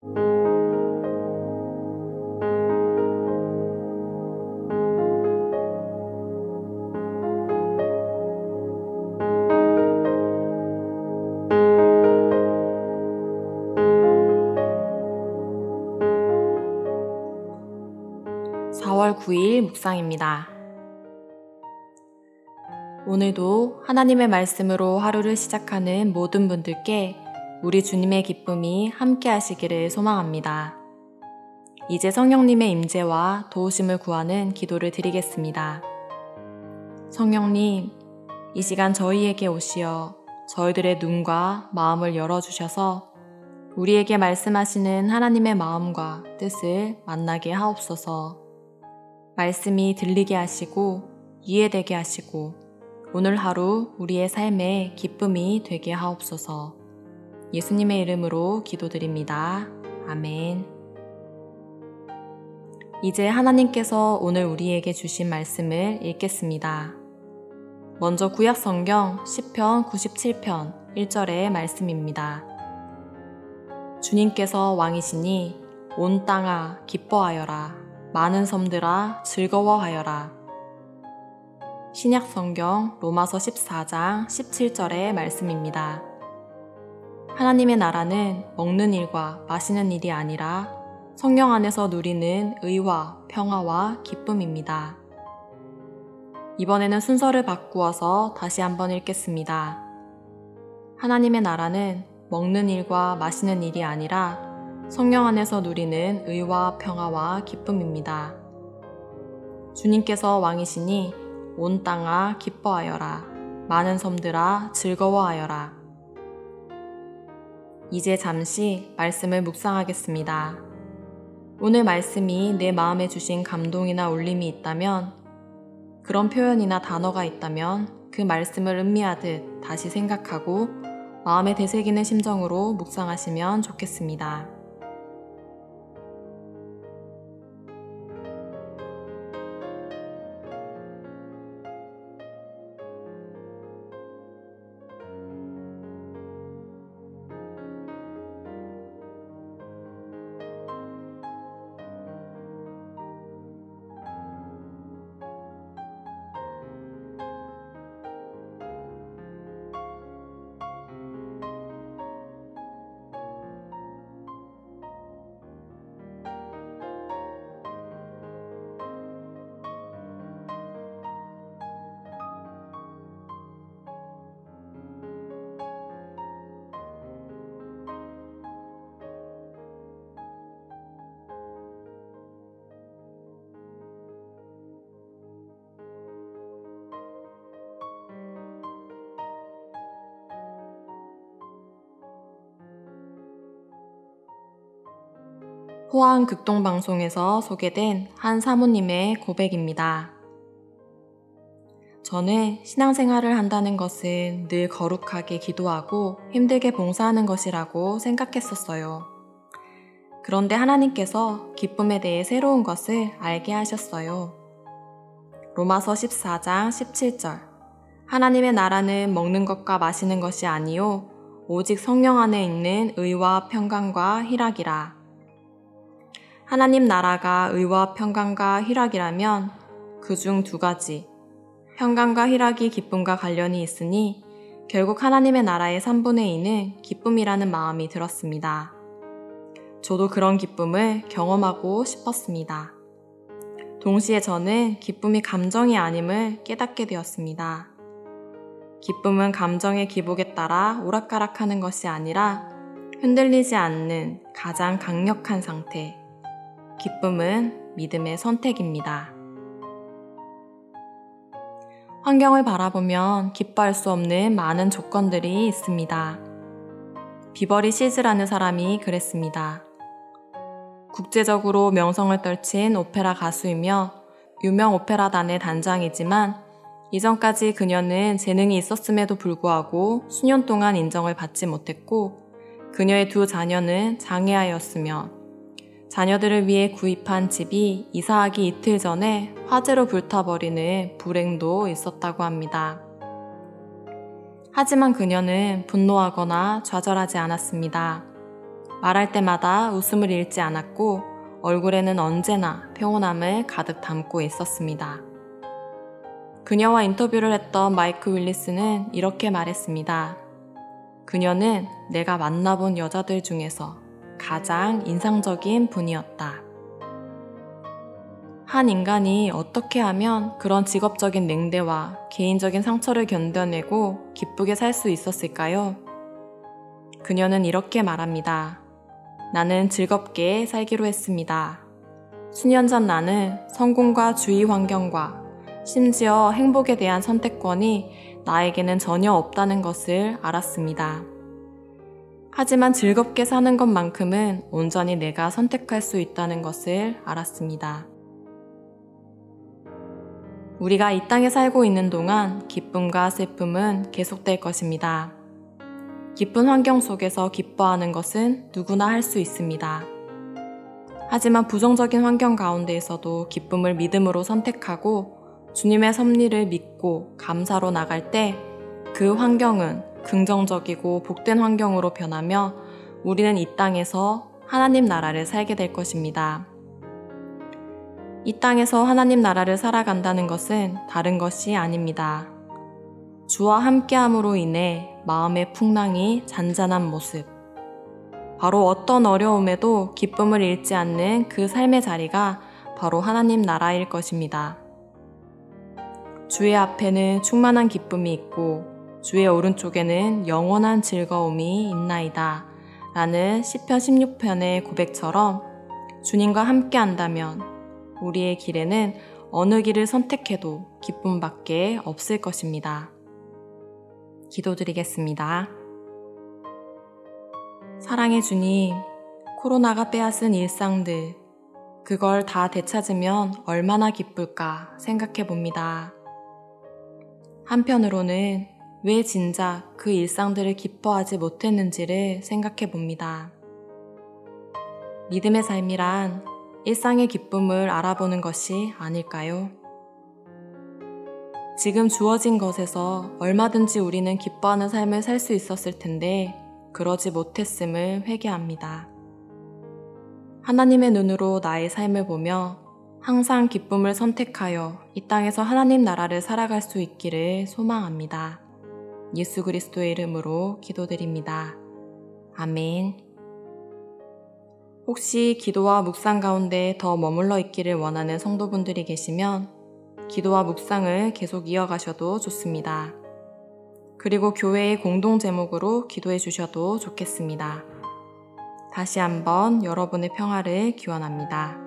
(4월 9일) 묵상입니다. 오늘도 하나님의 말씀으로 하루를 시작하는 모든 분들께 우리 주님의 기쁨이 함께 하시기를 소망합니다. 이제 성령님의 임재와 도우심을 구하는 기도를 드리겠습니다. 성령님, 이 시간 저희에게 오시어 저희들의 눈과 마음을 열어주셔서 우리에게 말씀하시는 하나님의 마음과 뜻을 만나게 하옵소서. 말씀이 들리게 하시고 이해되게 하시고 오늘 하루 우리의 삶에 기쁨이 되게 하옵소서. 예수님의 이름으로 기도드립니다. 아멘. 이제 하나님께서 오늘 우리에게 주신 말씀을 읽겠습니다. 먼저 구약성경 시편 97편 1절의 말씀입니다. 주님께서 왕이시니 온 땅아 기뻐하여라. 많은 섬들아 즐거워하여라. 신약성경 로마서 14장 17절의 말씀입니다. 하나님의 나라는 먹는 일과 마시는 일이 아니라 성령 안에서 누리는 의와 평화와 기쁨입니다. 이번에는 순서를 바꾸어서 다시 한번 읽겠습니다. 하나님의 나라는 먹는 일과 마시는 일이 아니라 성령 안에서 누리는 의와 평화와 기쁨입니다. 주님께서 왕이시니 온 땅아 기뻐하여라. 많은 섬들아 즐거워하여라. 이제 잠시 말씀을 묵상하겠습니다. 오늘 말씀이 내 마음에 주신 감동이나 울림이 있다면, 그런 표현이나 단어가 있다면 그 말씀을 음미하듯 다시 생각하고 마음에 되새기는 심정으로 묵상하시면 좋겠습니다. 포항 극동방송에서 소개된 한 사모님의 고백입니다. 저는 신앙생활을 한다는 것은 늘 거룩하게 기도하고 힘들게 봉사하는 것이라고 생각했었어요. 그런데 하나님께서 기쁨에 대해 새로운 것을 알게 하셨어요. 로마서 14장 17절 하나님의 나라는 먹는 것과 마시는 것이 아니요 오직 성령 안에 있는 의와 평강과 희락이라. 하나님 나라가 의와 평강과 희락이라면 그중 두 가지, 평강과 희락이 기쁨과 관련이 있으니 결국 하나님의 나라의 3분의 2는 기쁨이라는 마음이 들었습니다. 저도 그런 기쁨을 경험하고 싶었습니다. 동시에 저는 기쁨이 감정이 아님을 깨닫게 되었습니다. 기쁨은 감정의 기복에 따라 오락가락하는 것이 아니라 흔들리지 않는 가장 강력한 상태. 기쁨은 믿음의 선택입니다. 환경을 바라보면 기뻐할 수 없는 많은 조건들이 있습니다. 비버리 시즈라는 사람이 그랬습니다. 국제적으로 명성을 떨친 오페라 가수이며 유명 오페라단의 단장이지만 이전까지 그녀는 재능이 있었음에도 불구하고 수년 동안 인정을 받지 못했고 그녀의 두 자녀는 장애아였으며 자녀들을 위해 구입한 집이 이사하기 이틀 전에 화재로 불타버리는 불행도 있었다고 합니다. 하지만 그녀는 분노하거나 좌절하지 않았습니다. 말할 때마다 웃음을 잃지 않았고 얼굴에는 언제나 평온함을 가득 담고 있었습니다. 그녀와 인터뷰를 했던 마이크 윌리스는 이렇게 말했습니다. 그녀는 내가 만나본 여자들 중에서 가장 인상적인 분이었다. 한 인간이 어떻게 하면 그런 직업적인 냉대와 개인적인 상처를 견뎌내고 기쁘게 살 수 있었을까요? 그녀는 이렇게 말합니다. 나는 즐겁게 살기로 했습니다. 수년 전 나는 성공과 주위 환경과 심지어 행복에 대한 선택권이 나에게는 전혀 없다는 것을 알았습니다. 하지만 즐겁게 사는 것만큼은 온전히 내가 선택할 수 있다는 것을 알았습니다. 우리가 이 땅에 살고 있는 동안 기쁨과 슬픔은 계속될 것입니다. 기쁜 환경 속에서 기뻐하는 것은 누구나 할 수 있습니다. 하지만 부정적인 환경 가운데에서도 기쁨을 믿음으로 선택하고 주님의 섭리를 믿고 감사로 나갈 때 그 환경은 긍정적이고 복된 환경으로 변하며 우리는 이 땅에서 하나님 나라를 살게 될 것입니다. 이 땅에서 하나님 나라를 살아간다는 것은 다른 것이 아닙니다. 주와 함께함으로 인해 마음의 풍랑이 잔잔한 모습. 바로 어떤 어려움에도 기쁨을 잃지 않는 그 삶의 자리가 바로 하나님 나라일 것입니다. 주의 앞에는 충만한 기쁨이 있고 주의 오른쪽에는 영원한 즐거움이 있나이다 라는 시편 16편의 고백처럼 주님과 함께 한다면 우리의 길에는 어느 길을 선택해도 기쁨밖에 없을 것입니다. 기도드리겠습니다. 사랑의 주님, 코로나가 빼앗은 일상들, 그걸 다 되찾으면 얼마나 기쁠까 생각해 봅니다. 한편으로는 왜 진작 그 일상들을 기뻐하지 못했는지를 생각해 봅니다. 믿음의 삶이란 일상의 기쁨을 알아보는 것이 아닐까요? 지금 주어진 것에서 얼마든지 우리는 기뻐하는 삶을 살 수 있었을 텐데 그러지 못했음을 회개합니다. 하나님의 눈으로 나의 삶을 보며 항상 기쁨을 선택하여 이 땅에서 하나님 나라를 살아갈 수 있기를 소망합니다. 예수 그리스도의 이름으로 기도드립니다. 아멘. 혹시 기도와 묵상 가운데 더 머물러 있기를 원하는 성도분들이 계시면 기도와 묵상을 계속 이어가셔도 좋습니다. 그리고 교회의 공동 제목으로 기도해 주셔도 좋겠습니다. 다시 한번 여러분의 평화를 기원합니다.